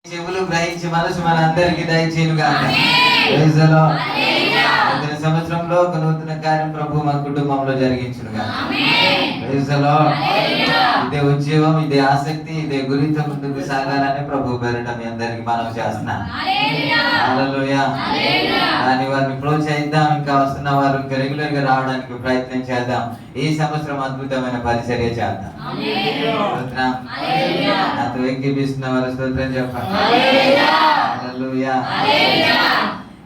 చెవులు గ్రహించి మనసు మన అందరికి దయచేయునుగా. సంవత్సరంలో ఒక నూతన కార్యం ప్రభు మన కుటుంబంలో జరిగించునుగా. ఇదే ఉద్యోగం, ఇదే ఆసక్తి, ఇదే గురితో ముందుకు సాగాలని ప్రభు పేరిట మీ అందరికి మనం చేస్తున్నాం. హల్లెలూయా. దాన్ని వారిని ప్రోత్సహిద్దాం. ఇంకా వస్తున్న వారు ఇంకా రెగ్యులర్ గా రావడానికి ప్రయత్నం చేద్దాం. ఈ సంవత్సరం అద్భుతమైన పరిచర్య చేద్దాం. నాతో ఎక్కిపిస్తున్న వారు స్తోత్రం చెప్పండి. హల్లెలూయా.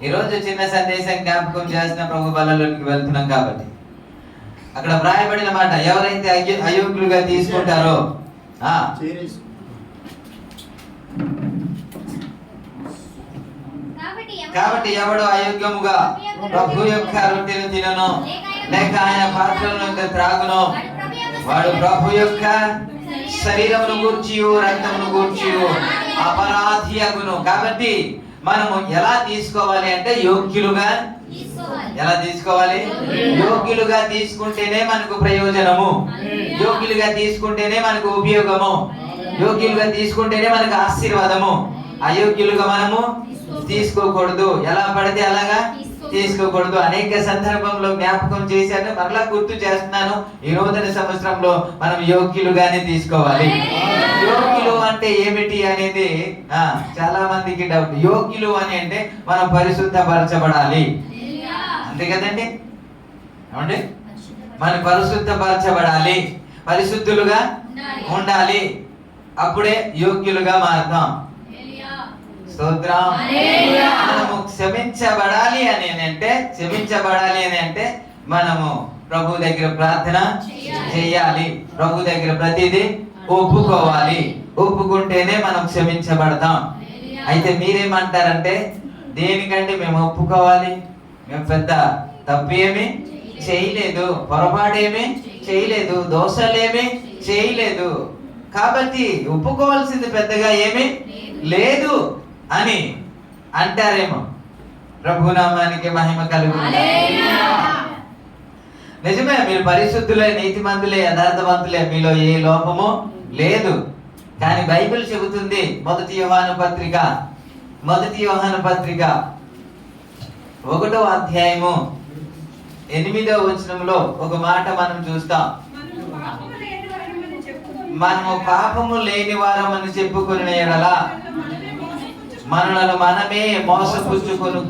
ఈ రోజు చిన్న సందేశం జ్ఞాపకం చేసిన ప్రభు బల్లలోనికి వెళ్తున్నాం కాబట్టి అక్కడ వ్రాయబడిన మాట, ఎవరైతే అయోగ్యులుగా తీసుకుంటారో కాబట్టి ఎవడు అయోగ్యముగా ప్రభు యొక్క రొట్టెను తినను లేక ఆయన పాత్రలను త్రాగును వాడు ప్రభు యొక్క శరీరమును గూర్చి రక్తమును గూర్చి అపరాధి అగును. కాబట్టి మనము ఎలా తీసుకోవాలి అంటే యోగ్యులుగా. ఎలా తీసుకోవాలి? యోగ్యులుగా తీసుకుంటేనే మనకు ప్రయోజనము, యోగ్యులుగా తీసుకుంటేనే మనకు ఉపయోగము, యోగ్యులుగా తీసుకుంటేనే మనకు ఆశీర్వాదము. అయోగ్యులుగా మనము తీసుకోకూడదు, ఎలా పడితే అలాగా తీసుకోకూడదు. అనేక సందర్భంలో జ్ఞాపకం చేశాను, మరలా గుర్తు చేస్తున్నాను. ఈ నూతన సంవత్సరంలో మనం యోగ్యులుగానే తీసుకోవాలి. యోగ్యులు అంటే ఏమిటి అనేది చాలా మందికి డౌట్. యోగ్యులు అని అంటే మనం పరిశుద్ధపరచబడాలి, అంతే కదండి? ఏమండి? మనం పరిశుద్ధపరచబడాలి, పరిశుద్ధులుగా ఉండాలి, అప్పుడే యోగ్యులుగా మారుతాం. స్తోత్రం. మనము క్షమించబడాలి అని అంటే మనము ప్రభు దగ్గర ప్రార్థన చేయాలి, ప్రభు దగ్గర ప్రతిదీ ఒప్పుకోవాలి. ఒప్పుకుంటేనే మనం క్షమించబడతాం. అయితే మీరేమంటారంటే, దేనికంటే మేము ఒప్పుకోవాలి? మేము పెద్ద తప్పు ఏమి చేయలేదు, పొరపాటేమి చేయలేదు, దోషాలేమి చేయలేదు, కాబట్టి ఒప్పుకోవాల్సింది పెద్దగా ఏమీ లేదు అని అంటారేమో. ప్రభునామానికి మహిమ కలుగును. నిజమే, మీరు పరిశుద్ధులే, నీతిమంతులే, యథార్థవంతులే, మీలో ఏ లోపము లేదు. కానీ బైబిల్ చెబుతుంది, మొదటి యోహాను పత్రిక 1వ అధ్యాయము 8వ వచనంలో ఒక మాట మనం చూస్తాం. మనము పాపము లేని వారమని చెప్పుకునే యెడల మనలను మనమే మోసపుచ్చుకొను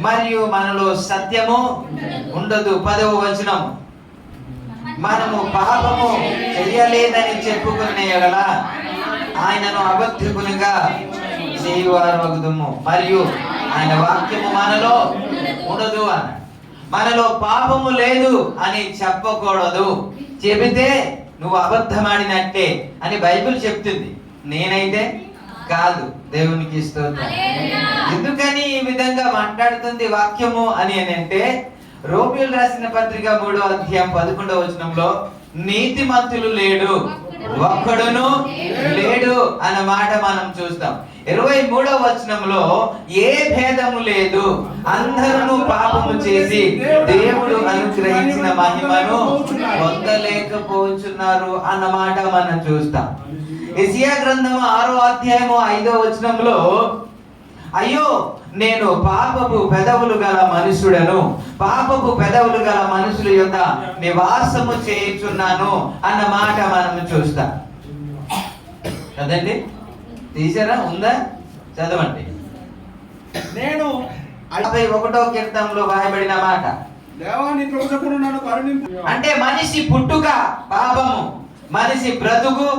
మరియు మనలో సత్యము ఉండదు. 10వ వచనం, మనము పాపము చేయలేదని చెప్పుకునే యెడల ఆయనను అబద్ధికునిగా చేయువారగుదుము మరియు ఆయన వాక్యము మనలో ఉండదు అన్నాడు. మనలో పాపము లేదు అని చెప్పకూడదు. చెబితే నువ్వు అబద్ధమాడినట్టే అని బైబిల్ చెప్తుంది. నేనైతే కాదు. దేవునికి స్తోత్రం. ఎందుకని ఈ విధంగా మాట్లాడుతుంది వాక్యము అని అంటే, రోమీయులు రాసిన పత్రిక 3వ అధ్యాయం 11వ వచనంలో నీతిమంతులు లేడు, ఒక్కడును లేడు అన్న మాట మనం చూస్తాం. 23వ వచనంలో ఏ భేదము లేదు, అందరూ పాపము చేసి దేవుడు అనుగ్రహించిన మహిమను పొందలేకపోతున్నారు అన్నమాట మనం చూస్తాం. యెషయా గ్రంథం 6వ అధ్యాయము 5వ వచనంలో, అయ్యో నేను పాపపు పెదవులు గల మనుషుడను, పాపపు పెదవులు గల మనుషుల యొక్క నివాసము చేయుచున్నాను అన్న మాట మనం చూస్తాం కదండి. తీసారా? ఉందా? చదవండి. నేను 51వ కీర్తనలో రాయబడిన మాట, అంటే మనిషి పుట్టుక పాపము, మనిషి బ్రతుకు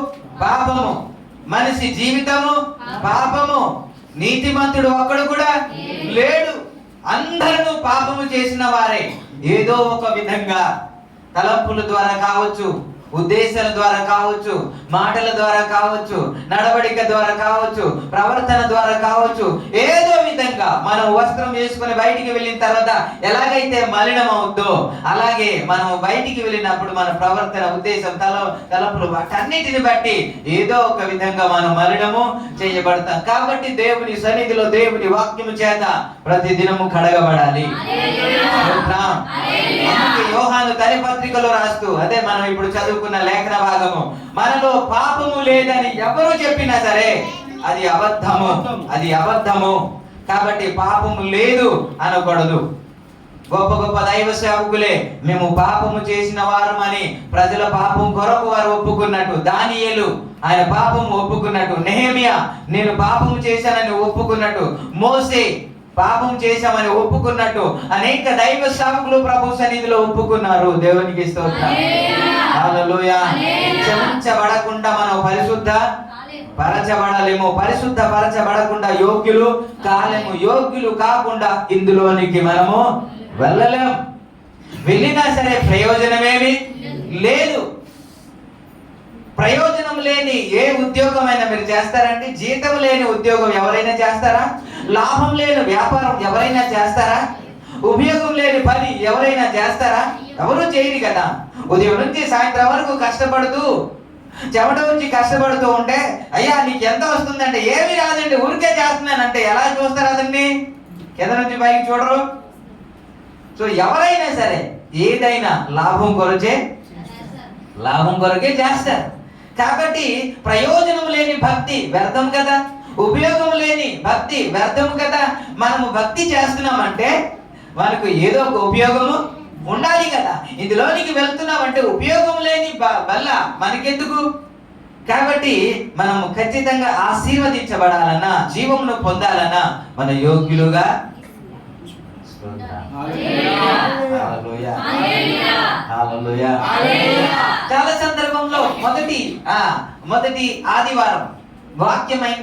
పాపము, మనిషి జీవితము పాపము, నీతిమంతుడు ఒక్కడు కూడా లేడు. అందరూ పాపము చేసిన వారే. ఏదో ఒక విధంగా తలంపుల ద్వారా కావచ్చు, ఉద్దేశాల ద్వారా కావచ్చు, మాటల ద్వారా కావచ్చు, నడవడిక ద్వారా కావచ్చు, ప్రవర్తన ద్వారా కావచ్చు, ఏదో విధంగా మనం వస్త్రం వేసుకుని బయటికి వెళ్ళిన తర్వాత ఎలాగైతే మలినం అవుద్దో అలాగే మనం బయటికి వెళ్ళినప్పుడు మన ప్రవర్తన, ఉద్దేశం, తలపులు వాటన్నిటిని బట్టి ఏదో ఒక విధంగా మనం మలినము చేయబడతాం. కాబట్టి దేవుని సన్నిధిలో దేవుని వాక్యము చేత ప్రతి దినము కడగబడాలి. అందుకే యోహాను తన పత్రికలో రాస్తూ, అదే మనం ఇప్పుడు చదువుకున్న లేఖన భాగము, మనలో పాపము లేదని ఎవరు చెప్పినా సరే అది అబద్ధము, అది అబద్ధము. కాబట్టి పాపము లేదు అనకూడదు. గొప్ప గొప్ప దైవ సేవకులే మేము పాపము చేసిన వారమని ప్రజల పాపం కొరకు వారు ఒప్పుకున్నట్టు, దానియేలు ఆయన పాపము ఒప్పుకున్నట్టు, నెహెమియా నేను పాపము చేశానని ఒప్పుకున్నట్టు, మోసే పాపం చేశామని ఒప్పుకున్నట్టు అనేక దైవ సేవకులు ప్రభు సన్నిధిలో ఒప్పుకున్నారు. దేవునికి స్తోత్రం. హల్లెలూయా. క్షమించబడకుండా మనం పరిశుద్ధ పరచబడలేము, పరిశుద్ధ పరచబడకుండా యోగ్యులు కాలేము. యోగ్యులు కాకుండా ఇందులోనికి మనము వెళ్ళలేం. వెళ్ళినా సరే ప్రయోజనమేమి లేదు. ప్రయోజనం లేని ఏ ఉద్యోగమైనా మీరు చేస్తారంటే, జీతం లేని ఉద్యోగం ఎవరైనా చేస్తారా? లాభం లేని వ్యాపారం ఎవరైనా చేస్తారా? ఉపయోగం లేని పని ఎవరైనా చేస్తారా? ఎవరు చేయరు కదా. ఉదయం నుంచి సాయంత్రం వరకు కష్టపడుతూ చెమట వచ్చి కష్టపడుతూ ఉంటే, అయ్యా నీకు ఎంత వస్తుందంటే ఏమీ రాదండి ఊరికే చేస్తున్నానంటే ఎలా చూస్తారు? అదండి కింద నుంచి పైకి చూడరు. సో ఎవరైనా సరే ఏదైనా లాభం కొరకే చేస్తారు. కాబట్టి ప్రయోజనం లేని భక్తి వ్యర్థం కదా, ఉపయోగం లేని భక్తి వ్యర్థం కదా. మనము భక్తి చేస్తున్నామంటే మనకు ఏదో ఒక ఉపయోగము ఉండాలి కదా. ఇందులోనికి వెళ్తున్నామంటే ఉపయోగం లేని వల్ల మనకెందుకు? కాబట్టి మనము ఖచ్చితంగా ఆశీర్వదించబడాలన్నా, జీవమును పొందాలన్నా మన యోగ్యులుగా చాలా సందర్భంలో మొదటి ఆదివారం వాక్యమైన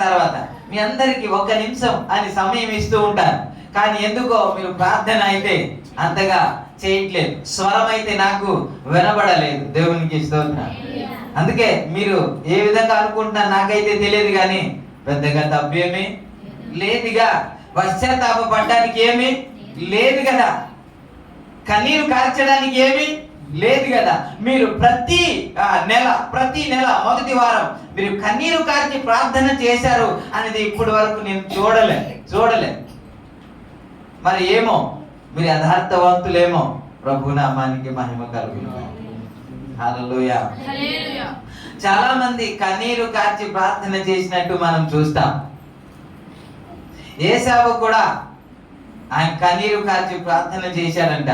తర్వాత మీ అందరికి 1 నిమిషం అని సమయం ఇస్తూ ఉంటారు. కానీ ఎందుకో మీరు ప్రార్థన అయితే అంతగా చేయట్లేదు, స్వరం అయితే నాకు వినబడలేదు. దేవునికి స్తోత్రం. అందుకే మీరు ఏ విధంగా అనుకుంటున్నారు నాకైతే తెలియదు, కానీ పెద్దగా తప్పేమీ లేదుగా, పశ్చాత్తాపపడడానికి ఏమీ లేదు కదా, కన్నీరు కార్చడానికి ఏమీ లేదు కదా. మీరు ప్రతి నెల మొదటి వారం మీరు కన్నీరు కార్చి ప్రార్థన చేశారు అనేది ఇప్పటి వరకు నేను చూడలే. మరి ఏమో మీరు యథార్థవంతులేమో. ప్రభు నామానికి మహిమ కలుగును. హల్లెలూయా. చాలా మంది కన్నీరు కార్చి ప్రార్థన చేసినట్టు మనం చూస్తాం. ఏశావు కూడా ఆయన కన్నీరు కార్చి ప్రార్థన చేశాడంట.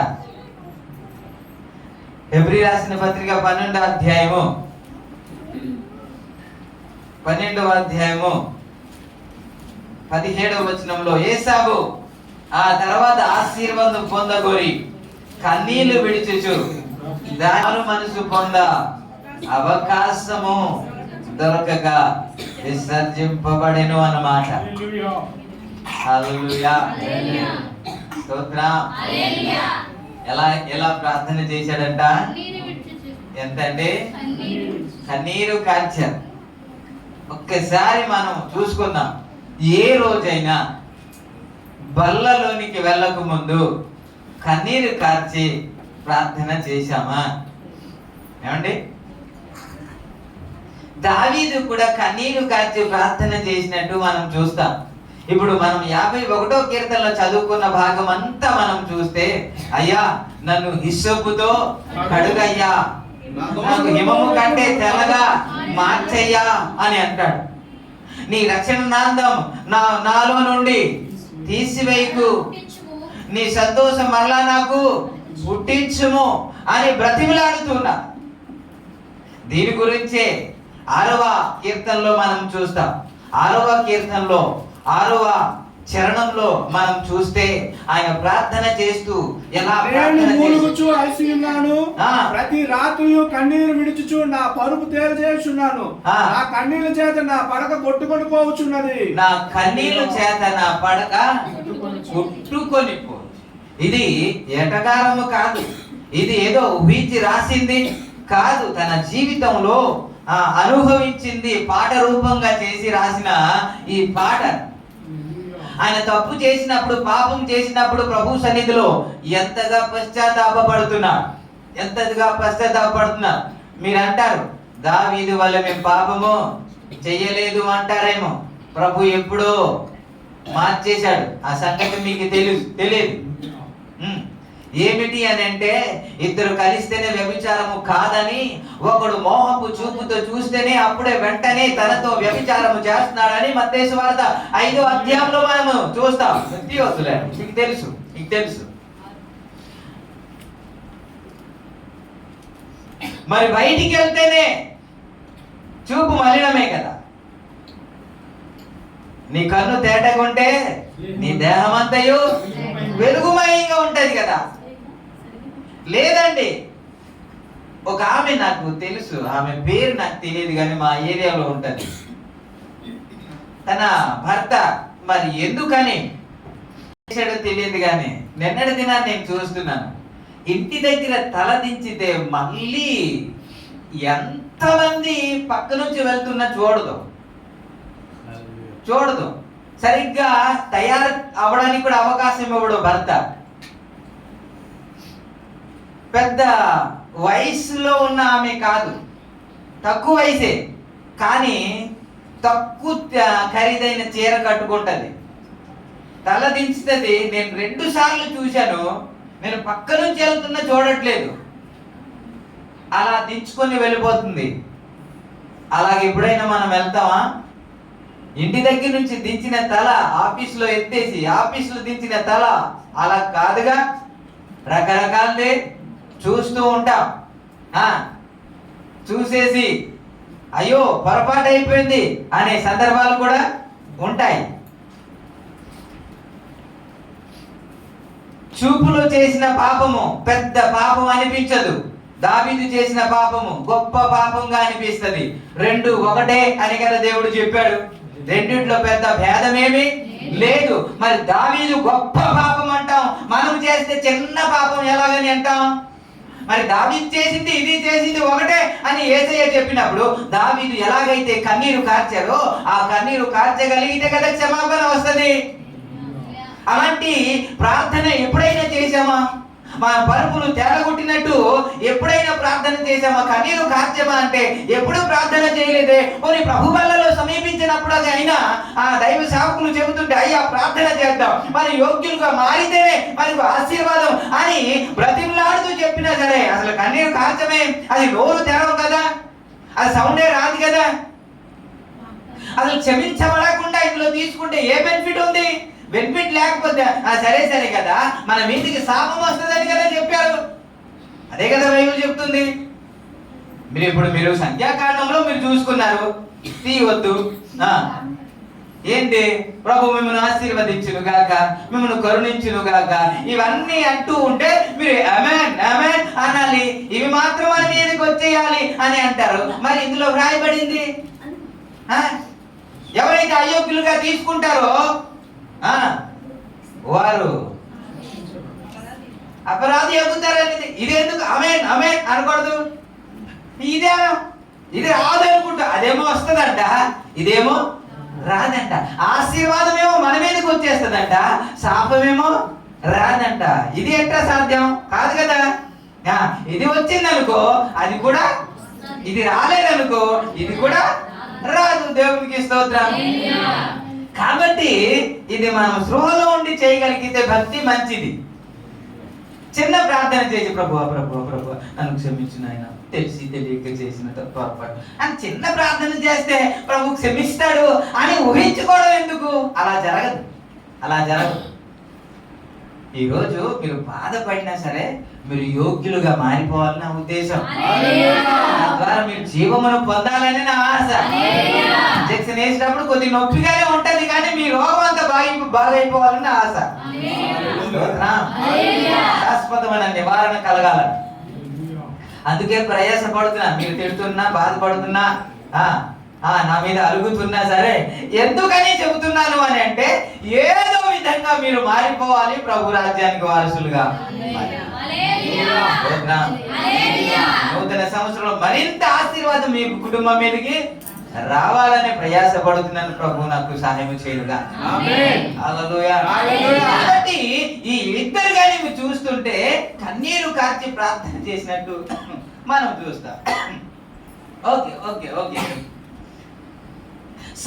హెబ్రీ రాసిన పత్రిక 12వ అధ్యాయము 17వ వచనంలో, ఏశావు ఆ తర్వాత ఆశీర్వాదం పొందగోరి కన్నీళ్లు విడిచుచు దాని మనసు పొంద అవకాశము దొరకక విసర్జింపబడెను అన్నమాట. హల్లెలూయా. స్తోత్రం. ఎలా ప్రార్థన చేశాడంట? ఎంతంటే కన్నీరు కార్చారు. ఒక్కసారి మనం చూసుకుందాం. ఏ రోజైనా బల్లలోనికి వెళ్ళక ముందు కన్నీరు కార్చి ప్రార్థన చేశామా? ఏమండి? దావీదు కూడా కన్నీరు కార్చి ప్రార్థన చేసినట్టు మనం చూస్తాం. ఇప్పుడు మనం 51వ కీర్తనలో చదువుకున్న భాగం అంతా మనం చూస్తే, అయ్యా నన్ను హిస్సోపుతో కడుగయ్యా, నాకు హిమము కంటే తెల్లగా మార్చయ్యా అని అంటాడు. నీ రక్షణ నాందం నాలో నుండి తీసివేయకు, నీ సంతోషం మరలా నాకు పుట్టించుము అని బ్రతిమలాడుతున్నా. దీని గురించే 6వ కీర్తనలో మనం చూస్తాం. 6వ కీర్తనలో 6వ చరణంలో మనం చూస్తే ఆయన ప్రార్థన చేస్తూ ఎలా ప్రతి రాత్రి కన్నీరు విడుచుచు నా పరుపు తేల్చేస్తున్నాను, నా కన్నీళ్ళ చేత నా పడక కొట్టుకొని పోవచ్చున్నది, నా కన్నీళ్ళ చేత నా పడక కొట్టుకొని పో. ఇది ఎటకారము కాదు, ఇది ఏదో ఊహించి రాసింది కాదు, తన జీవితంలో అనుభవించింది పాట రూపంగా చేసి రాసిన ఈ పాట. ఆయన తప్పు చేసినప్పుడు, పాపం చేసినప్పుడు ప్రభు సన్నిధిలో ఎంతగా పశ్చాత్తాపడుతున్నారు. మీరు అంటారు, దావీదు వల్ల మేము పాపము చెయ్యలేదు అంటారేమో. ప్రభు ఎప్పుడో మార్చేశాడు. ఆ సంగతి మీకు తెలియదు. ఏమిటి అని అంటే, ఇద్దరు కలిస్తేనే వ్యభిచారము కాదని, ఒకడు మోహపు చూపుతో చూస్తేనే అప్పుడే వెంటనే తనతో వ్యభిచారము చేస్తున్నాడని మత్తయి సువార్త 5వ అధ్యాయంలో మనము చూస్తాం. మీకు తెలుసు. మరి బయటికి వెళ్తేనే చూపు మలినమే కదా. నీ కన్ను తేటగుంటే నీ దేహం అంతయు వెలుగుమయంగా ఉంటది కదా. లేదండి, ఒక ఆమె నాకు తెలుసు, ఆమె పేరు నాకు తెలియదు కానీ మా ఏరియాలో ఉంటది. తన భర్త మరి ఎందుకని చేశాడో తెలియదు కానీ నిన్నటి దినాన్ని నేను చూస్తున్నాను. ఇంటి దగ్గర తల దించితే మళ్ళీ ఎంతమంది పక్క నుంచి వెళ్తున్నా చూడదు. సరిగ్గా తయారు అవడానికి కూడా అవకాశం ఇవ్వడు భర్త. పెద్ద వయసులో ఉన్న ఆమె కాదు, తక్కువ వయసే, కానీ తక్కువ ఖరీదైన చీర కట్టుకుంటది, తల దించుతుంది. నేను 2 సార్లు చూశాను. నేను పక్క నుంచి వెళ్తున్నా చూడట్లేదు, అలా దించుకొని వెళ్ళిపోతుంది. అలాగే ఎప్పుడైనా మనం వెళ్తామా? ఇంటి దగ్గర నుంచి దించిన తల ఆఫీసులో ఎత్తేసి ఆఫీసులో దించిన తల అలా కాదుగా, రకరకాలదే చూస్తూ ఉంటాం. చూసేసి అయ్యో పొరపాటు అయిపోయింది అనే సందర్భాలు కూడా ఉంటాయి. చూపులో చేసిన పాపము పెద్ద పాపం అనిపించదు. దావీదు చేసిన పాపము గొప్ప పాపంగా అనిపిస్తుంది. 2 ఒకటే అని కదా దేవుడు చెప్పాడు. రెండిట్లో పెద్ద భేదమేమి లేదు. మరి దావీదు గొప్ప పాపం అంటాం, మనం చేస్తే చిన్న పాపం ఎలాగని అంటాం? మరి దావీదు చేసింది ఇది చేసింది ఒకటే అని యేసయ్య చెప్పినప్పుడు దావీదు ఎలాగైతే కన్నీరు కార్చారో ఆ కన్నీరు కార్చగలిగితే కదా క్షమాపణ వస్తుంది. అలాంటి ప్రార్థన ఎప్పుడైనా చేశామా? మా పరుపులు తేలగొట్టినట్టు ఎప్పుడైనా ప్రార్థన చేశామా? కన్నీరు కార్చమా అంటే ఎప్పుడు ప్రార్థన చేయలేదే. కొన్ని ప్రభు వల్లలో సమీపించినప్పుడు అయినా ఆ దైవ సేవకులు చెబుతుంటే అయ్యా ప్రార్థన చేద్దాం, మరి యోగ్యులుగా మారితేనే మనకు ఆశీర్వాదం అని బ్రతిమలాడుతూ చెప్పినా సరే అసలు కన్నీరు కార్చమే. అది నోరు తెరవు కదా, అది సౌండే రాదు కదా. అసలు క్షమించబడకుండా ఇందులో తీసుకుంటే ఏ బెనిఫిట్ ఉంది? బెనిఫిట్ లేకపోతే సరే కదా, మన మీదికి శాపం వస్తుందని కదా చెప్పారు. అదే కదా బైబిల్ చెప్తుంది. మీరు సంఖ్యాకాండంలో మీరు చూసుకున్నారు, తీయవద్దు. ఏంటి? ప్రభు మిమ్మల్ని ఆశీర్వదించును గాక, మిమ్మల్ని కరుణించును గాక, ఇవన్నీ అంటూ ఉంటే మీరు ఆమేన్ ఆమేన్ అనాలి. ఇవి మాత్రం మన మీదకి వచ్చేయాలి అని అంటారు. మరి ఇందులో వ్రాయబడింది ఎవరైతే అయోగ్యులుగా తీసుకుంటారో వారు అపరాధి అవుతారనేది. ఇదేందుకు ఆమేన్ ఆమేన్ అనకూడదు? ఇది రాదనుకుంటా, అదేమో వస్తుందంట, ఇదేమో రాదంట. ఆశీర్వాదమేమో మన మీదకి వచ్చేస్తుందంట, శాపమేమో రాదంట. ఇది ఎట్లా సాధ్యం? కాదు కదా. ఇది వచ్చిందనుకో అది కూడా, ఇది రాలేదనుకో ఇది కూడా రాదు. దేవునికి స్తోత్రం. కాబట్టి ఇది మనం స్పృహలో ఉండి చేయగలిగితే భక్తి మంచిది. చిన్న ప్రార్థన చేసి ప్రభు నన్ను క్షమించు నాయన, తెలిసి తెలియక చేసిన పొరపాటు అని చిన్న ప్రార్థన చేస్తే ప్రభు క్షమిస్తాడు అని ఊహించుకోవడం ఎందుకు? అలా జరగదు. ఈరోజు మీరు బాధపడినా సరే మీరు యోగ్యులుగా మారిపోవాలని నా ఉద్దేశం. ద్వారా మీరు జీవమును పొందాలని నా ఆశ. ఇంజెక్షన్ వేసినప్పుడు కొద్ది నొప్పిగానే ఉంటది కానీ మీ రోగం అంతా బాగైపోవాలని నా ఆశ. శాశ్వతమైన నివారణ కలగాలని. అందుకే ప్రయాసపడుతున్నా. మీరు తిడుతున్నా, బాధపడుతున్నా, నా మీద అలుగుతున్నా సరే ఎందుకని చెబుతున్నాను అని అంటే ఏదో విధంగా మీరు మారిపోవాలి, ప్రభు రాజ్యానికి వారసులుగా. నూతన సంవత్సరంలో మరింత ఆశీర్వాదం మీ కుటుంబం మీదకి రావాలని ప్రయాసపడుతున్నాను. ప్రభు నాకు సహాయం చేయుగా. ఆమేన్. హల్లెలూయా. హల్లెలూయా. కాబట్టి ఈ ఇద్దరు కానీ మీరు చూస్తుంటే కన్నీరు కార్చి ప్రార్థన చేసినట్టు మనం చూస్తాం. Okay okay okay.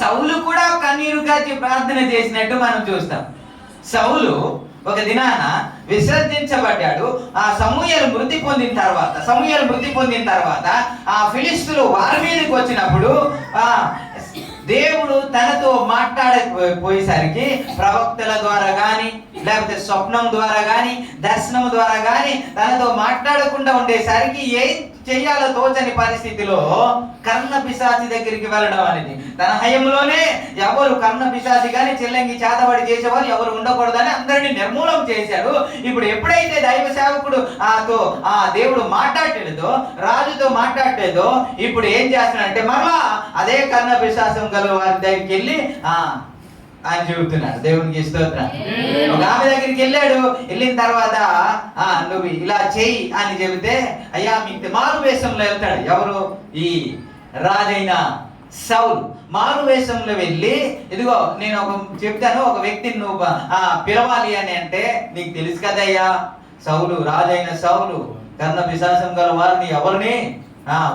సౌలు కూడా కన్నీరు కార్చి ప్రార్థన చేసినట్టు మనం చూస్తాం. సౌలు ఒక దినాన విసర్జించబడ్డాడు. ఆ సమూయేలు మృతి పొందిన తర్వాత ఆ ఫిలిష్తులు వారి మీదకి వచ్చినప్పుడు దేవుడు తనతో మాట్లాడకపోయేసరికి ప్రవక్తల ద్వారా గాని లేకపోతే స్వప్నం ద్వారా గాని దర్శనం ద్వారా గాని తనతో మాట్లాడకుండా ఉండేసరికి ఏం చెయ్యాలో తోచని పరిస్థితిలో కర్ణ పిశాచి దగ్గరికి వెళ్ళడం అనేది తన హయంలోనే ఎవరు కర్ణ పిశాచి గాని చెల్లంగి చేతబడి చేసేవారు ఎవరు ఉండకూడదని అందరినీ నిర్మూలం చేశాడు. ఇప్పుడు ఎప్పుడైతే దైవ సేవకుడు దేవుడు మాట్లాడలేదో, రాజుతో మాట్లాడలేదో, ఇప్పుడు ఏం చేస్తున్నాడంటే మరలా అదే కర్ణ పిశాచం గల వారి దగ్గరికి వెళ్ళి ఆయన చెబుతున్నాడు. దేవునికి స్తోత్రం. ఒక ఆమె దగ్గరికి వెళ్ళాడు. వెళ్ళిన తర్వాత నువ్వు ఇలా చెయ్యి అని చెబితే అయ్యా మీకు మారు వేషంలో వెళ్తాడు. ఎవరు? ఈ రాజైన సౌలు మారు వేషంలో వెళ్ళి ఇదిగో నేను చెప్తాను, ఒక వ్యక్తిని నువ్వు పిలవాలి అని అంటే నీకు తెలుసు కదయ్యా, సౌలు రాజైన సౌలు కర్ణ పిశాచం గల వారిని ఎవరిని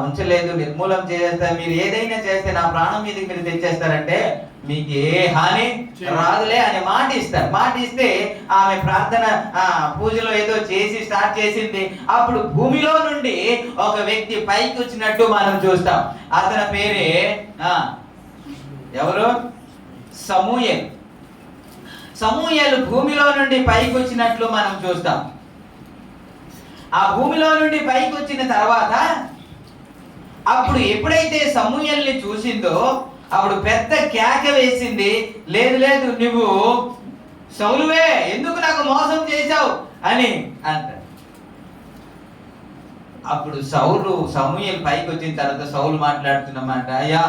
ఉంచలేదు, నిర్మూలం చేస్తారు. మీరు ఏదైనా చేస్తే నా ప్రాణం మీదకి మీరు తెచ్చేస్తారంటే మీకు ఏ హాని రాదులే అని మాట ఇస్తారు. మాట ఇస్తే ఆమె ప్రార్థన పూజలో ఏదో చేసి స్టార్ట్ చేసింది. అప్పుడు భూమిలో నుండి ఒక వ్యక్తి పైకి వచ్చినట్టు మనం చూస్తాం. అతని పేరే ఎవరు? సమూయేలు. సమూయేలు భూమిలో నుండి పైకి వచ్చినట్లు మనం చూస్తాం. ఆ భూమిలో నుండి పైకి వచ్చిన తర్వాత అప్పుడు ఎప్పుడైతే సమూయేలుని చూసిందో అప్పుడు పెద్ద కేక వేసింది. లేదు లేదు, నువ్వు సౌలువే, ఎందుకు నాకు మోసం చేశావు అని అంటాడు. అప్పుడు సమూయేలు పైకి వచ్చిన తర్వాత సౌలు మాట్లాడుతున్నమాట, అయ్యా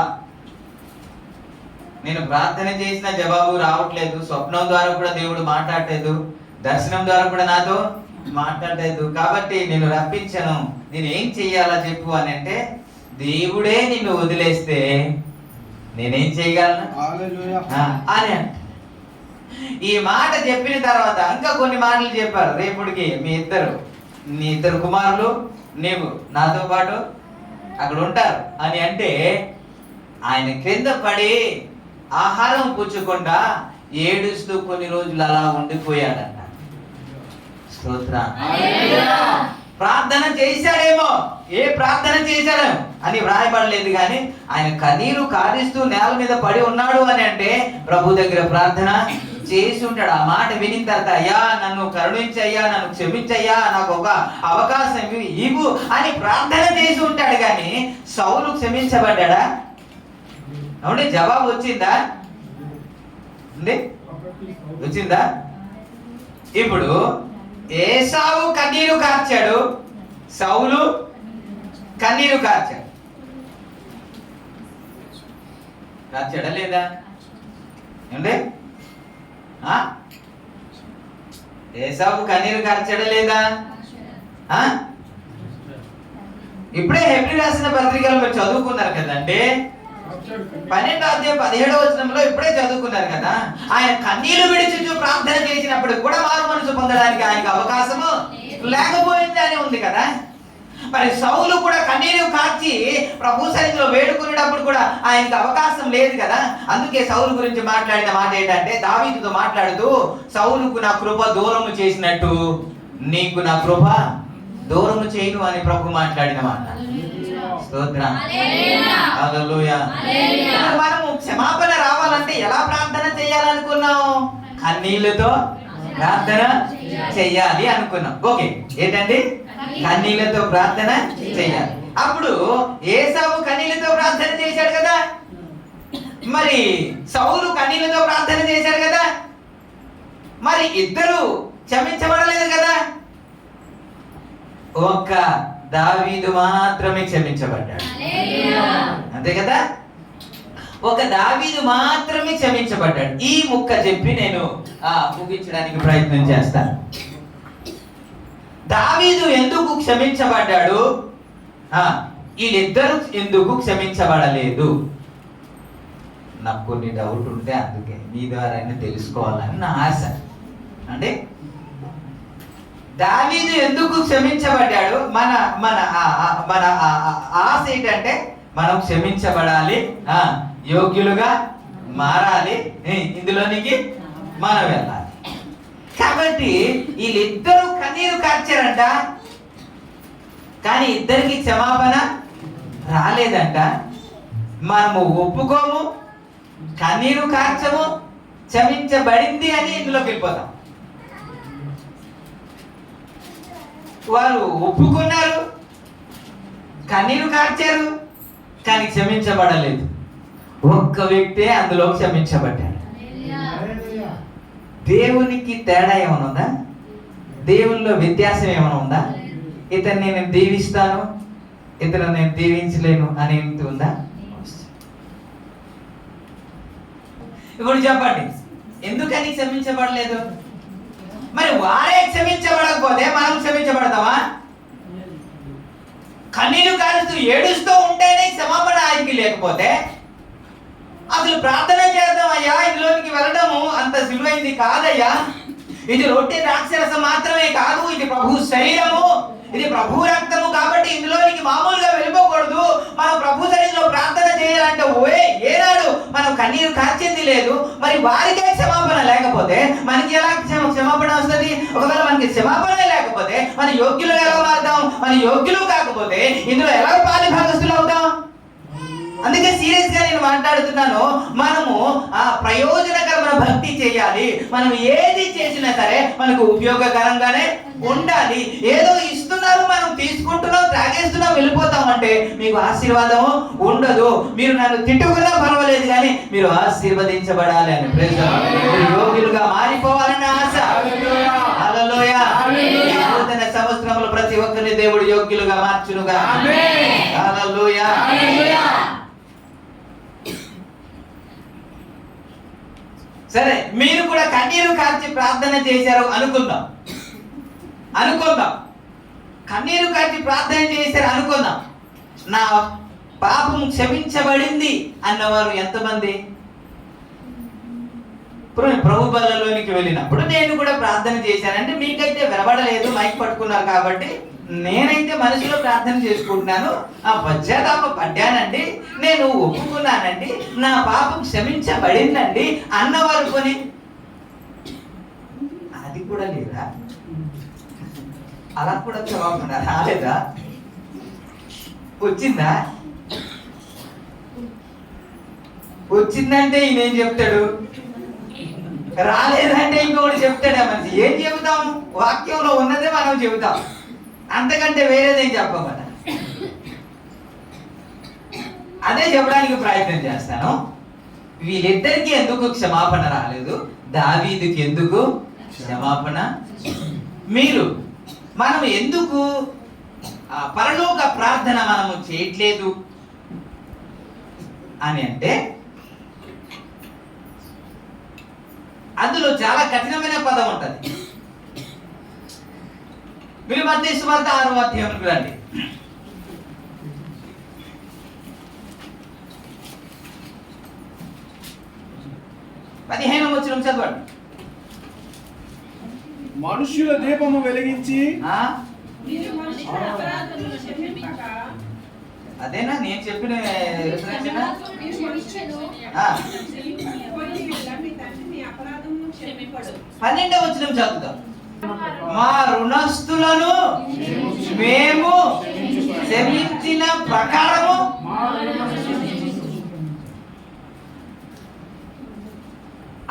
నేను ప్రార్థన చేసిన జవాబు రావట్లేదు, స్వప్నం ద్వారా కూడా దేవుడు మాట్లాడలేదు, దర్శనం ద్వారా కూడా నాతో మాట్లాడలేదు, కాబట్టి నేను రప్పించను, నేను ఏం చెయ్యాలా చెప్పు అని అంటే దేవుడే నిన్ను వదిలేస్తే నేనేం చేయగలను అని అంట. ఈ మాట చెప్పిన తర్వాత ఇంకా కొన్ని మాటలు చెప్పారు. రేపుడికి మీ ఇద్దరు కుమారులు నీవు నాతో పాటు అక్కడ ఉంటారు అని అంటే ఆయన క్రింద పడి ఆహారం పుచ్చకుండా ఏడుస్తూ కొన్ని రోజులు అలా ఉండిపోయాడంట. స్తోత్రం. ప్రార్థన చేశాడేమో, ఏ ప్రార్థన చేశాడు అని వ్రాయబడలేదు, కానీ ఆయన కన్నీరు కారిస్తూ నేల మీద పడి ఉన్నాడు అని అంటే ప్రభు దగ్గర ప్రార్థన చేసి ఉంటాడు. ఆ మాట వినిన తర్వాత అయ్యా నన్ను కరుణించయ్యా, నన్ను క్షమించయ్యా, నాకు ఒక అవకాశం ఇవ్వు అని ప్రార్థన చేసి ఉంటాడు. కానీ సౌలు క్షమించబడ్డా? అవును, జవాబు వచ్చిందా? వచ్చిందా? ఇప్పుడు ఏసావు కన్నీరు కార్చాడు, సౌలు కన్నీరు కార్చాడా లేదా? ఏంటి? ఏసావు కన్నీరు కార్చాడా లేదా? ఇప్పుడే హెబ్రీ రాసిన పత్రికలు మీరు చదువుకున్నారు కదండి. 12వ అధ్యాయం 17వ వచనంలో ఇప్పుడే చదువుకున్నారు కదా. ఆయన కన్నీళ్లు విడిచి ప్రార్థన చేసినప్పుడు కూడా మారు మనసు పొందడానికి ఆయనకు అవకాశము లేకపోయింది అని ఉంది కదా. మరి సౌలు కూడా కన్నీరు కార్చి ప్రభు సన్నిధిలో వేడుకునేటప్పుడు కూడా ఆయనకు అవకాశం లేదు కదా. అందుకే సౌలు గురించి మాట్లాడిన మాట ఏంటంటే దావీదుతో మాట్లాడుతూ సౌలుకు నా కృప దూరము చేసినట్టు నీకు నా కృప దూరము చేయను అని ప్రభు మాట్లాడిన మాట. స్తోత్రం. హల్లెలూయా. మనము క్షమాపణ రావాలంటే ఎలా ప్రార్థన చేయాలనుకున్నాం? కన్నీళ్లతో ప్రార్థన చెయ్యాలి అనుకున్నాం. ఓకే, ఏంటండి? కన్నీళ్లతో ప్రార్థన చెయ్యాలి. అప్పుడు ఏసావు కన్నీళ్లతో ప్రార్థన చేశాడు కదా, మరి సౌలు కన్నీళ్లతో ప్రార్థన చేశాడు కదా, మరి ఇద్దరు క్షమించబడలేదు కదా. ఒక్క దావీదు మాత్రమే క్షమించబడ్డాడు, అంతే కదా. ఒక దావీదు మాత్రమే క్షమించబడ్డాడు. ఈ ముక్క చెప్పి నేను ముగించడానికి ప్రయత్నం చేస్తాను. దావీదు ఎందుకు క్షమించబడ్డాడు, వీళ్ళిద్దరు ఎందుకు క్షమించబడలేదు? నాకు కొన్ని డౌట్ ఉంటే అందుకే మీ ద్వారానే తెలుసుకోవాలని నా ఆశ. అంటే దావీదు ఎందుకు క్షమించబడ్డాడు? మన మన మన ఆశ ఏంటంటే మనం క్షమించబడాలి, యోగ్యులుగా మారాలి, ఇందులోనికి మనం వెళ్ళాలి. కాబట్టి వీళ్ళిద్దరూ కన్నీరు కార్చారంట, కానీ ఇద్దరికి క్షమాపణ రాలేదంట. మనము ఒప్పుకోము, కన్నీరు కార్చము, క్షమించబడింది అని ఇందులోకి వెళ్ళిపోతాం. వారు ఒప్పుకున్నారు, కన్నీరు కార్చారు, కానీ క్షమించబడలేదు. ఒక్క వ్యక్తే అందులో క్షమించబడ్డాడు. దేవునికి తేడా ఏమైనా ఉందా? దేవునిలో వ్యత్యాసం ఏమైనా ఉందా? ఇతన్ని నేను దీవిస్తాను, ఇతను నేను దీవించలేను అనేది ఉందా? ఇప్పుడు చెప్పండి, ఎందుకని క్షమించబడలేదు? మరి వారే క్షమించబడకపోతే మనం క్షమించబడతామా? కన్నీరు కారుస్తూ ఏడుస్తూ ఉంటేనే క్షమాపణ ఆయనకి లేకపోతే అసలు ప్రార్థన చేద్దాం అయ్యా, ఇందులోనికి వెళ్ళడము అంత సులువైంది కాదయ్యా. ఇది రొట్టె ద్రాక్షరసం మాత్రమే కాదు, ఇది ప్రభు శరీరము, ఇది ప్రభు రక్తము. కాబట్టి ఇందులోనికి మామూలుగా వెళ్ళిపోకూడదు. మనం ప్రభు సన్నిధిలో ప్రార్థన చేయాలంటే ఏనాడు మనం కన్నీరు కార్చింది లేదు. మరి వారికే క్షమాపణ లేకపోతే మనకి ఎలా క్షమాపణ వస్తుంది? ఒకవేళ మనకి క్షమాపణ లేకపోతే మన యోగ్యులు ఎలా మారుతాం? మన యోగ్యులు కాకపోతే ఇందులో ఎలా పాలి భాగస్తులు అవుతాం? అందుకే సీరియస్ గా నేను మాట్లాడుతున్నాను. మనము ప్రయోజనకరమైన భక్తి చేయాలి. మనం ఏది చేసినా సరే మనకు ఉపయోగకరంగానే ఉండాలి. ఏదో ఇస్తున్నారు, మనం తీసుకుంటున్నాం, త్రాగేస్తున్నాం, వెళ్ళిపోతాం అంటే మీకు ఆశీర్వాదము ఉండదు. మీరు నన్ను తిట్టుకున్నా పర్వాలేదు, కానీ మీరు ఆశీర్వదించబడాలి అని, యోగ్యులుగా మారిపోవాలని ఆశ. హల్లెలూయా. నూతన సంవత్సరంలో ప్రతి ఒక్కరిని దేవుడు యోగ్యులుగా మార్చునుగా. హల్లెలూయా. సరే, మీరు కూడా కన్నీరు కార్చి ప్రార్థన చేశారు అనుకుందాం. కన్నీరు కార్చి ప్రార్థన చేశారు అనుకుందాం. నా పాపం క్షమించబడింది అన్నవారు ఎంతమంది? ఇప్పుడు ప్రభు బలలోనికి వెళ్ళినప్పుడు నేను కూడా ప్రార్థన చేశానంటే మీకైతే వినబడలేదు, మైక్ పట్టుకున్నారు కాబట్టి నేనైతే మనసులో ప్రార్థన చేసుకుంటున్నాను. పశ్చాత్తాప పడ్డానండి, నేను ఒప్పుకున్నానండి, నా పాపం క్షమించబడిందండి అన్నవారు కొని అది కూడా లేదా? అలా కూడా క్షమాపణ రాలేదా? వచ్చిందా? వచ్చిందంటే ఈయనేం చెప్తాడు, రాలేదంటే ఇంకొకటి చెప్తాడా? మనిషి ఏం చెబుతాం? వాక్యంలో ఉన్నదే మనం చెబుతాం, అంతకంటే వేరేదేం చెప్పమన్నా. అదే చెప్పడానికి ప్రయత్నం చేస్తాను. వీళ్ళిద్దరికి ఎందుకు క్షమాపణ రాలేదు? దావీదుకి ఎందుకు క్షమాపణ? మనం ఎందుకు పరలోక ప్రార్థన మనము చేయట్లేదు అని అంటే, అందులో చాలా కఠినమైన పదం ఉంటుంది. మీరు మత్తయి సువార్త 6వ అధ్యాయంలోకి రండి. పదిహేనవ వచనం చదవండి. మనుష్యుల దీపము వెలిగించి అదేనా నేను చెప్పిన 12వ వచనం చదువుతాం. మా రుణస్థులను మేము క్షమించిన ప్రకారము.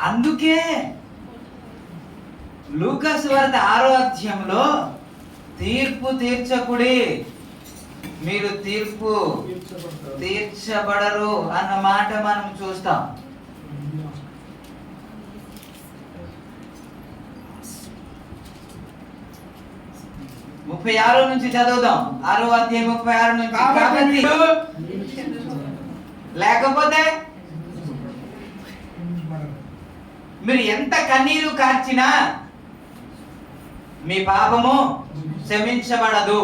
అందుకే లూకా సువార్త 6వ అధ్యాయంలో తీర్పు తీర్చకుడి, మీరు తీర్పు తీర్చబడరు అన్న మాట మనం చూస్తాం. ముప్పై 36 నుంచి చదువుదాం. 6వ అధ్యాయం 36 నుంచి. కాబట్టి లేకపోతే మీరు ఎంత కన్నీరు కార్చినా మీ పాపము క్షమించబడదు.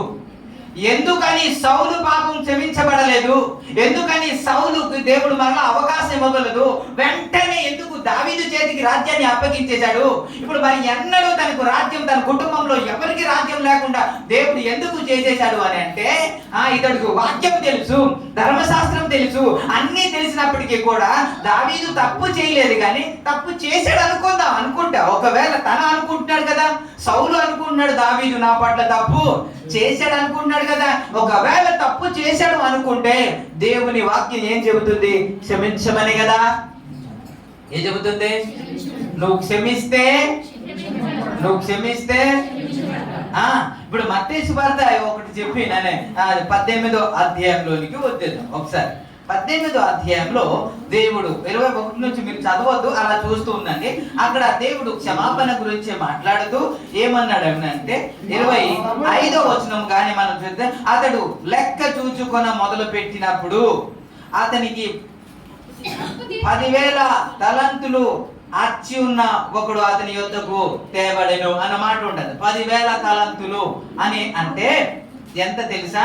ఎందుకని సౌలు పాపం క్షమించబడలేదు? ఎందుకని సౌలుకు దేవుడు మరలా అవకాశం ఇవ్వగలదు? వెంటనే ఎందుకు దావీదు చేతికి రాజ్యాన్ని అప్పగించేశాడు? ఇప్పుడు మరి ఎన్నడూ తనకు రాజ్యం, తన కుటుంబంలో ఎవరికి రాజ్యం లేకుండా దేవుడు ఎందుకు చేసేశాడు అని అంటే, ఇతడికి వాక్యం తెలుసు, ధర్మశాస్త్రం తెలుసు, అన్నీ తెలిసినప్పటికీ కూడా దావీదు తప్పు చేయలేదు. కానీ తప్పు చేశాడు అనుకుంటా. ఒకవేళ తన అనుకుంటున్నాడు కదా, సౌలు అనుకుంటున్నాడు దావీదు నా పట్ల తప్పు చేశాడు అనుకుంటున్నాడు కదా. ఒకవేళ తప్పు చేశాడు అనుకుంటే దేవుని వాక్యం ఏం చెబుతుంది? క్షమించమని కదా. ఏం చెబుతుంది? నువ్వు క్షమిస్తే ఇప్పుడు మత్తయి సువార్త ఒకటి చెప్పి 18వ అధ్యాయంలోనికి వచ్చేద్దాం ఒకసారి. 18వ అధ్యాయంలో దేవుడు 21 నుంచి మీరు చదవద్దు, అలా చూస్తూ ఉండండి. అక్కడ దేవుడు క్షమాపణ గురించి మాట్లాడుతూ ఏమన్నాడు అంటే 25వ వచనం కానీ మనం చూస్తే, అతడు లెక్క చూచుకొన మొదలు పెట్టినప్పుడు అతనికి 10,000 తలంతులు అచ్చి ఉన్న ఒకడు అతని యొద్దకు తేబడెను అన్నమాట ఉండదు. 10,000 తలంతులు అని అంటే ఎంత తెలుసా?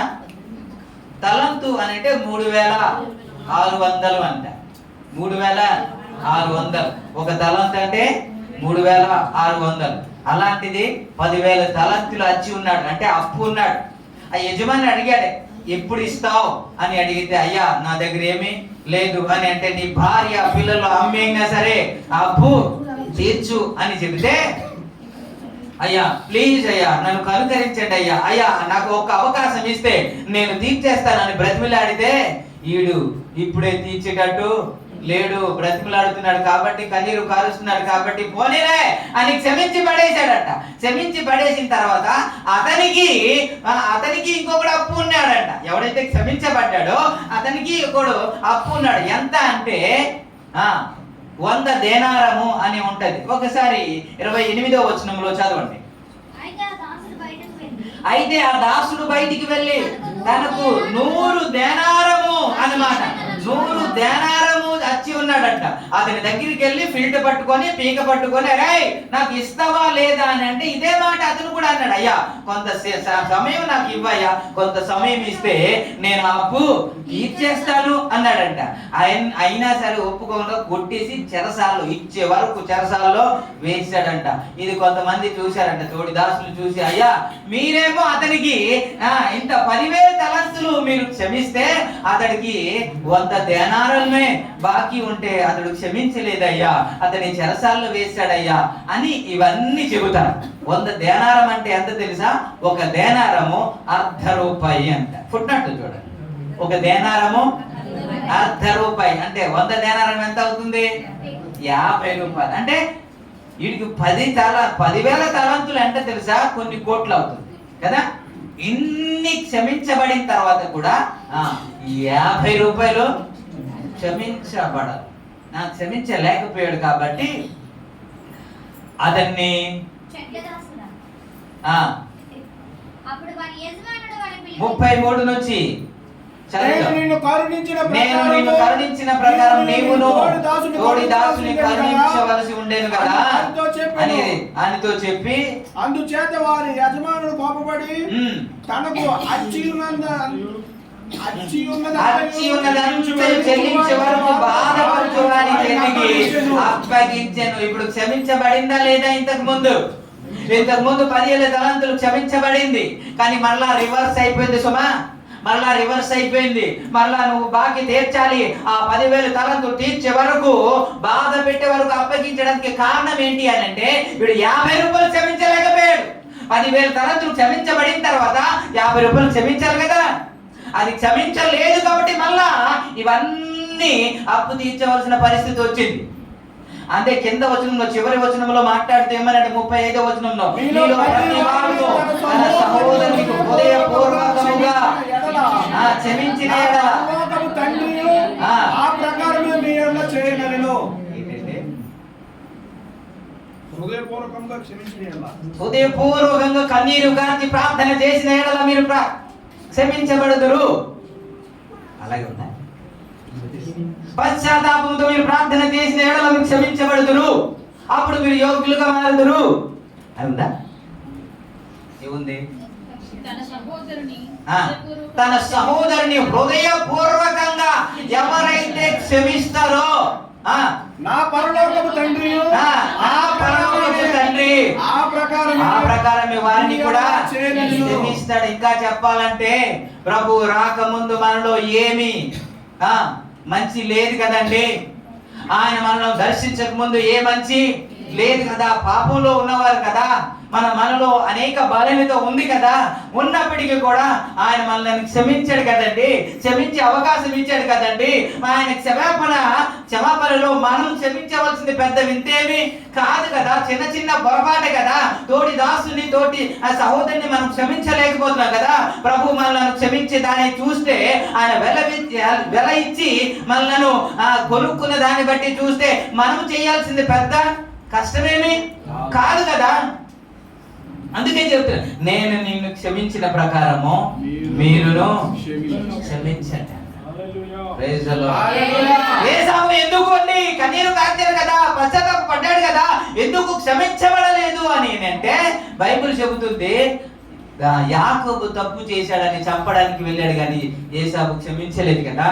తలంతు అంటే 3,600 అంట. 3,600. ఒక తలంతు అంటే 3,600. అలాంటిది 10,000 తలంతులు అచ్చి ఉన్నాడు అంటే అప్పు ఉన్నాడు. ఆ యజమాని అడిగాడు, ఎప్పుడు ఇస్తావు అని అడిగితే, అయ్యా నా దగ్గర ఏమీ లేదు అని అంటే, నీ భార్య పిల్లలు అమ్మేయినా సరే అప్పు తీర్చు అని చెబితే, అయ్యా ప్లీజ్ అయ్యా నన్ను కనుకరించండి అయ్యా నాకు ఒక అవకాశం ఇస్తే నేను తీర్చేస్తానని బ్రతిమిలాడితే, ఈడు ఇప్పుడే తీర్చేటట్టు లేడు, బ్రతిమలాడుతున్నాడు కాబట్టి, కన్నీరు కారుస్తున్నాడు కాబట్టి పోనీలే అని క్షమించి పడేశాడట. క్షమించి పడేసిన తర్వాత అతనికి ఇంకొకడు అప్పు ఉన్నాడంట. ఎవడైతే క్షమించబడ్డాడో అతనికి ఇంకొకడు అప్పు ఉన్నాడు. ఎంత అంటే 100 దేనారము అని ఉంటది. ఒకసారి 28వ వచనంలో చదవండి. అయితే ఆ దాసుడు బయటికి వెళ్ళి తనకు 100 దేనారము అన్నమాట, 100 దేనారము అచ్చి ఉన్నాడంట. అతని దగ్గరికి వెళ్ళి ఫిల్టర్ పట్టుకొని పీక పట్టుకొని, అరే నాకు ఇస్తావా లేదా అని అంటే, ఇదే మాట అతను కూడా అన్నాడు, అయ్యా కొంత సమయం నాకు ఇవ్వయ్యా, కొంత సమయం ఇస్తే నేను అప్పు తీర్చేస్తాను అన్నాడంట. అయినా సరే ఒప్పుకోకుండా కొట్టేసి చెరసాల్లో ఇచ్చే వరకు చెరసాల్లో వేసాడంట. ఇది కొంతమంది చూశారంట, తోడి దాసులు చూసి, అయ్యా మీరేమో అతనికి ఇంత 10,000 తలంతులు మీరు క్షమిస్తే అతడికి 100 దేనారమే బాకీ ఉంటే అతడు క్షమించలేదయ్యా, అతని చెరసాల్లో వేశాడయ్యా అని ఇవన్నీ చెబుతారు. 100 దేనారం అంటే ఎంత తెలుసా? ఒక దేనారము ₹1/2 అంట. ఫుట్నట్టు చూడండి, ఒక దేనారము ₹1/2 అంటే 100 దేనారం ఎంత అవుతుంది? ₹50. అంటే వీడికి 10,000 తలంతులు ఎంత తెలుసా? కొన్ని కోట్లు అవుతుంది కదా. ఇన్ని క్షమించబడిన తర్వాత కూడా ₹50 క్షమించబడాలి. నాకు క్షమించలేకపోయాడు కాబట్టి అతన్ని 33 నుంచి నేను నిన్ను కరుణించిన ప్రకారం నీవును తోడి దాసుని కరుణించవలసి ఉండేను కదా అని ఆయనతో చెప్పి, అందుచేత వారి యజమానుడు కోపపడి తనకు అచ్చి ఉన్నదంతా చెల్లించే వరకు బాధపరచువానికి అప్పగించెను. ఇప్పుడు క్షమించబడిందా లేదా? ఇంతకు ముందు 10,000 తలంతులు క్షమించబడింది, కానీ మళ్ళా రివర్స్ అయిపోయింది సుమా. మరలా నువ్వు బాకీ తీర్చాలి. ఆ 10,000 తలంతులు తీర్చే వరకు, బాధ పెట్టే వరకు అప్పగించడానికి కారణం ఏంటి అని అంటే, వీడు ₹50 క్షమించలేకపోయాడు. 10,000 తలంతులు క్షమించబడిన తర్వాత ₹50 క్షమించాలి కదా. అది క్షమించలేదు కాబట్టి మళ్ళా ఇవన్నీ అప్పు తీర్చవలసిన పరిస్థితి వచ్చింది. అంతే కింద వచనంలో, చివరి వచనంలో మాట్లాడితే ఏమనంటే 35వ వచనంలో, మీలో ప్రతి వాడును తన సహోదరునికి హృదయపూర్వకముగా క్షమించిన యెడల ఆ ప్రకారమే మీ యందు చేయగలను. హృదయపూర్వకంగా కన్నీరు గార్చి ప్రార్థన చేసిన యెడల మీరు క్షమించబడుదురు. అలాగే ఉందా? పశ్చాత్తాపంతో మీరు ప్రార్థన చేసిన యెడల మీరు క్షమించబడుదురు, అప్పుడు మీరు యోగ్యులుగా మారుదురు. అది ఉందా? ఏముంది? తన సహోదరుని తన సహోదరుని హృదయపూర్వకంగా ఎవరైతే క్షమిస్తారో నా పరలోకపు తండ్రి ఆ ప్రకారం వారిని కూడా క్షమిస్తాడు. ఇంకా చెప్పాలంటే ప్రభు రాకముందు మనలో ఏమి మంచి లేదు కదండి. ఆయన మనలో దర్శించక ముందు ఏ మంచి లేదు కదా. పాపంలో ఉన్నవారు కదా. మనలో అనేక బలహీనత ఉంది కదా. ఉన్నప్పటికీ కూడా ఆయన మనల్ని క్షమించాడు కదండి. క్షమించే అవకాశం ఇచ్చాడు కదండి. ఆయన క్షమాపణలో మనం క్షమించవలసింది పెద్ద వింతేమి కాదు కదా. చిన్న చిన్న పొరపాటే కదా. తోటి దాసుని తోటి ఆ సహోదరుని మనం క్షమించలేకపోతున్నాం కదా. ప్రభు మనల్ని క్షమించే దాన్ని చూస్తే ఆయన వెల ఇచ్చి మనలను కొనుక్కున్న దాన్ని బట్టి చూస్తే మనం చేయాల్సింది పెద్ద కష్టమేమి కాదు కదా. అందుకే చెప్తున్నా, నేను నిన్ను క్షమించిన ప్రకారము మీరును క్షమించండి. ఏసావు ఎందుకు అండి కన్నీరు కార్చారు కదా, పశ్చాత్తాప పడ్డాడు కదా, ఎందుకు క్షమించబడలేదు అని అంటే బైబిల్ చెబుతుంది యాకోబు తప్పు చేశాడని చంపడానికి వెళ్ళాడు కానీ ఏసావు క్షమించలేదు కదా.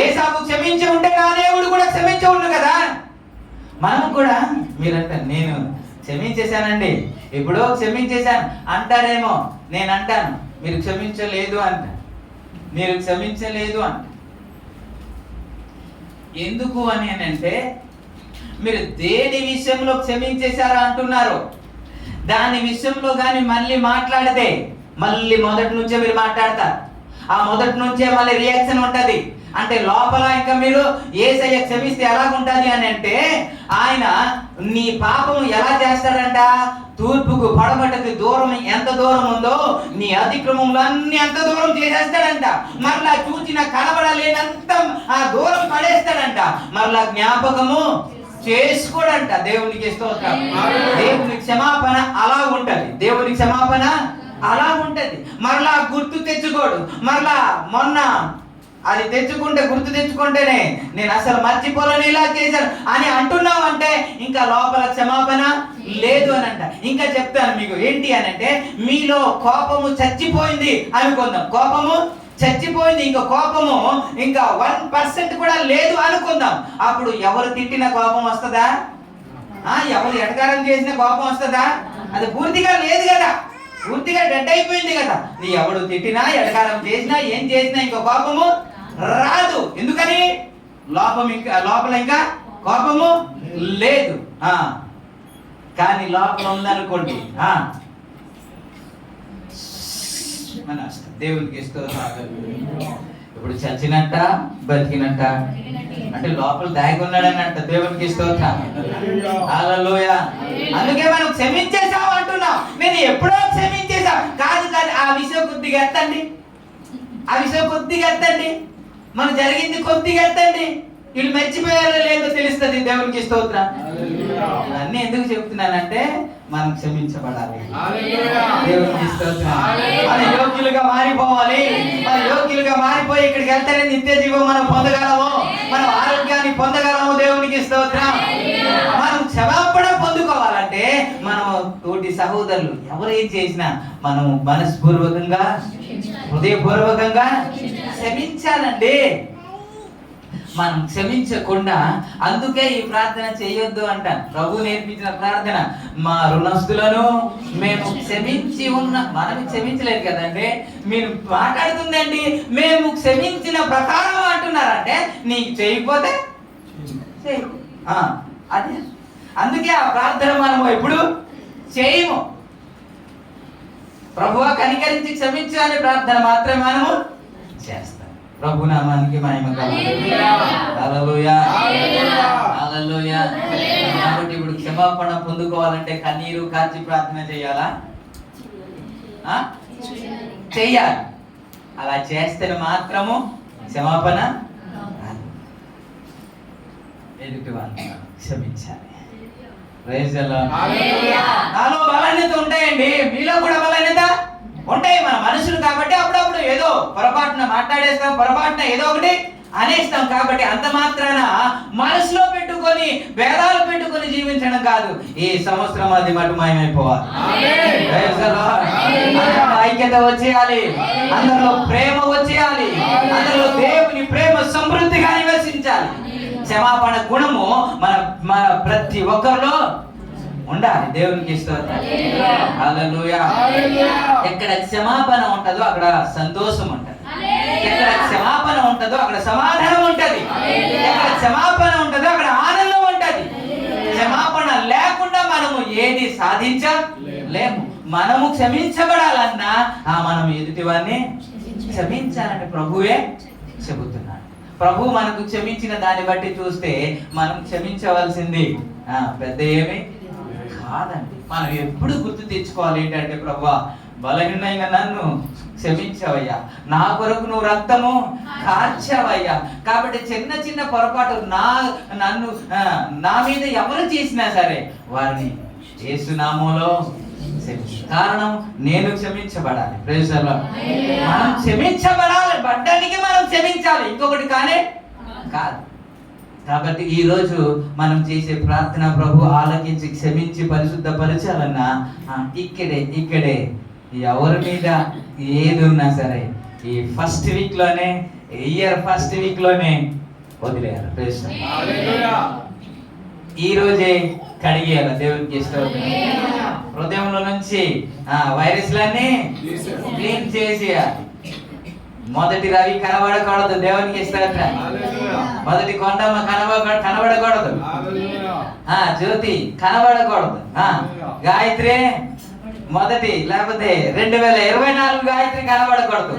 ఏసావు క్షమించి ఉంటే నా దేవుడు కూడా క్షమించి ఉండు కదా. మనం కూడా మీరంటే నేను క్షమించేశానండి, ఎప్పుడో క్షమించేశాను అంటారేమో. నేను అంటాను మీరు క్షమించలేదు అంట, మీరు క్షమించలేదు అంట. ఎందుకు అని అంటే మీరు దేని విషయంలో క్షమించేశారా అంటున్నారు. దాని విషయంలో కానీ మళ్ళీ మాట్లాడితే మళ్ళీ మొదటి నుంచే మీరు మాట్లాడతారు. ఆ మొదటి నుంచే మళ్ళీ రియాక్షన్ ఉంటది. అంటే లోపల ఇంకా మీరు యేసయ్య క్షమిస్తే ఎలాగుంటది అని అంటే ఆయన నీ పాపం ఎలా చేస్తాడంట, తూర్పుకు పడమటకు దూరం ఎంత దూరం ఉందో నీ అతిక్రమములు అన్ని అంత దూరం చేసేస్తాడంట. మరలా చూచిన కనబడలేనంత ఆ దూరం పడేస్తాడంట. మరలా జ్ఞాపకము చేసుకోడంట. దేవునికి స్తోత్రం. దేవుని క్షమాపణ అలా ఉంటది. దేవుని క్షమాపణ అలా ఉంటది. మరలా గుర్తు తెచ్చుకోడు. మరలా మొన్న అది తెచ్చుకుంటే గుర్తు తెచ్చుకుంటేనే నేను అసలు మర్చిపోలేను ఇలా చేశాను అని అంటున్నావు అంటే ఇంకా లోపల క్షమాపణ లేదు అని అంట. ఇంకా చెప్తాను మీకు ఏంటి అని అంటే మీలో కోపము చచ్చిపోయింది అనుకుందాం. కోపము చచ్చిపోయింది, ఇంకా కోపము ఇంకా 1% కూడా లేదు అనుకుందాం. అప్పుడు ఎవరు తిట్టిన కోపం వస్తుందా? ఎవరు ఎటకారం చేసిన కోపం వస్తుందా? అది పూర్తిగా లేదు కదా, పూర్తిగా డెడ్ అయిపోయింది కదా. నీ ఎవడు తిట్టినా ఎటకారం చేసినా ఏం చేసినా ఇంకా కోపము రాదు. ఎందుకని లోపల ఇంకా కోపము లేదు. కానీ లోపల ఉందనుకోండి దేవునికి ఇప్పుడు చచ్చినట్ట బతికినట్ట అంటే లోపల దాగి ఉన్నాడనంట. దేవునికి స్తోత్రం. హల్లెలూయా. అందుకే మనం క్షమించేసాం అంటున్నాం. నేను ఎప్పుడో క్షమించేసా కాదు. ఆ విషయం కొద్దిగా ఎత్తండి, ఆ విషయం కొద్దిగా ఎత్తండి, మనం జరిగింది కొద్దిగా ఎత్తండి. వీళ్ళు మర్చిపోయారో లేదో తెలుస్తుంది. దేవునికి స్తోత్రం. అన్నీ ఎందుకు చెప్తున్నానంటే మనం క్షమించబడాలి. దేవునికి స్తోత్రం. మన యోగ్యులుగా మారిపోవాలి. మన యోగ్యులుగా మారిపోయి ఇక్కడికి వెళ్తేనే నిత్య జీవం మనం పొందగలము, మనం ఆరోగ్యాన్ని పొందగలము. దేవునికి స్తోత్రం. మనం క్షమాపణ పొందుకోవాలంటే మనం తోటి సహోదరులు ఎవరేం చేసినా మనం మనస్పూర్వకంగా హృదయపూర్వకంగా క్షమించాలండి. మనం క్షమించకుండా అందుకే ఈ ప్రార్థన చేయొద్దు అంటాను. ప్రభు నేర్పించిన ప్రార్థన, మా రుణస్తులను మేము క్షమించి మనం క్షమించలేదు కదండి. మీరు మాట్లాడుతుందండి మేము క్షమించిన ప్రకారం అంటున్నారంటే నీకు చేయకపోతే అదే. అందుకే ఆ ప్రార్థన మనము ఎప్పుడు చేయము. ప్రభువా కనికరించి క్షమించు అనే ప్రార్థన మాత్రమే మనము చేస్తాం. ప్రభు నామానికి మహిమ కలుగును. హల్లెలూయా. హల్లెలూయా. కాబట్టి ఇప్పుడు క్షమాపణ పొందుకోవాలంటే కన్నీరు కార్చి ప్రార్థన చేయాలా? చెయ్యాలి. అలా చేస్తే మాత్రము క్షమాపణ ఎదుటి వాళ్ళని క్షమించాలి. నాలో బలహీనత ఉంటాయండి, మీలో కూడా బలహీనత ఉంటాయి. మన మనుషులు కాబట్టి అప్పుడప్పుడు ఏదో పొరపాటున మాట్లాడేస్తాం, పొరపాటున ఏదో ఒకటి అనేస్తాం. కాబట్టి అంత మాత్రాన మనసులో పెట్టుకొని భేదాలు పెట్టుకొని జీవించడం కాదు, ఈ సంవత్సరం అది మటుమాయమైపోవాలి. ఆమేన్. Praise the Lord. అందరిలో ఐక్యత వచ్చేయాలి, అందరిలో ప్రేమ వచ్చేయాలి, అందరిలో దేవుని ప్రేమ సమృద్ధిగా నివసించాలి. క్షమాపణ గుణము మన ప్రతి ఒక్కరిలో ఉండాలి. దేవునికి స్తోత్రం. హల్లెలూయా. ఎక్కడ క్షమాపణ ఉంటుందో అక్కడ సంతోషం ఉంటుంది, ఎక్కడ క్షమాపణ ఉంటుందో అక్కడ సమాధానం ఉంటది, ఎక్కడ క్షమాపణ ఉంటుందో అక్కడ ఆనందం ఉంటది. క్షమాపణ లేకుండా మనము ఏది సాధించలేము. మనము క్షమించబడాలన్నా మనం ఎదుటివాన్ని క్షమించాలని ప్రభువే చెబుతున్నాడు. ప్రభు మనకు క్షమించిన దాన్ని బట్టి చూస్తే మనం క్షమించవలసింది పెద్ద ఏమి కాదండి. మనం ఎప్పుడు గుర్తు తెచ్చుకోవాలి ఏంటంటే, ప్రభువా బలహీనైన నన్ను క్షమించవయ్యా, నా కొరకు నువ్వు రక్తము కార్చావయ్యా. కాబట్టి చిన్న చిన్న పొరపాటు నన్ను నా మీద ఎవరు చేసినా సరే వారిని యేసు నామములో కారణం నేను క్షమించబడాలి. Praise the lord. మనం క్షమించబడాలి, బడ్డానికి మనం క్షమించాలి, ఇంకొకటి కానే కాదు. కాబట్టి ఈ రోజు మనం చేసే ప్రార్థన ప్రభు ఆలకించి క్షమించి పరిశుద్ధపరచాలన్నా ఇక్కడే ఎవరి మీద ఏది ఉన్నా సరే ఈ ఫస్ట్ వీక్ లోనే, ఇయర్ ఫస్ట్ వీక్ లోనే వదిలేయాలి. Praise the lord. ఈ రోజే కడిగేయాలి. దేవునికి స్తోత్రం. హృదయంలో నుంచి వైరస్లన్నీ క్లీన్ చేసేయాలి. మొదటి రవి కనబడకూడదు. దేవునికి స్తోత్రం. మొదటి కొండమ్మ కనబడకూడదు. జ్యోతి కనబడకూడదు. గాయత్రి మొదటి లేకపోతే 2024 గాయత్రి కనబడకూడదు.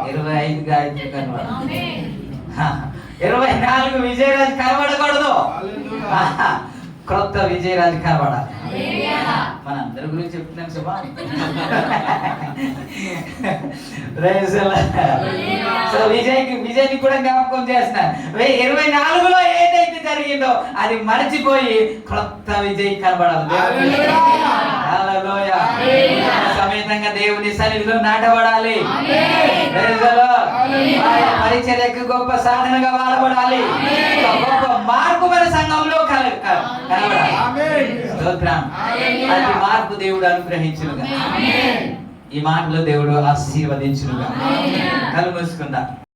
25 గాయత్రి కనబడదు. 24 విజయరాజు కనబడకూడదు. క్రొత్త విజయరాజు కనబడాలి. మన అందరి గురించి చెప్తున్నాను సుమా. సో విజయ్ని కూడా జ్ఞాపకం చేస్తున్నాను. 24లో ఏదైతే జరిగిందో అది మర్చిపోయి క్రొత్త విజయ్ కనబడాలి. హల్లెలూయా. సమేతంగా దేవుని సన్నిధిలో నాటబడాలి. పరిచర్యకు గొప్ప సాధనగా వాడబడాలి. గొప్ప మార్పు మన సంఘంలో కనబడాలి. స్తోత్రం. అది మార్పు దేవుడు అనుగ్రహించునుగా. ఈ మాటలో దేవుడు ఆశీర్వదించునుగా. కళ్ళు మూసుకుందాం.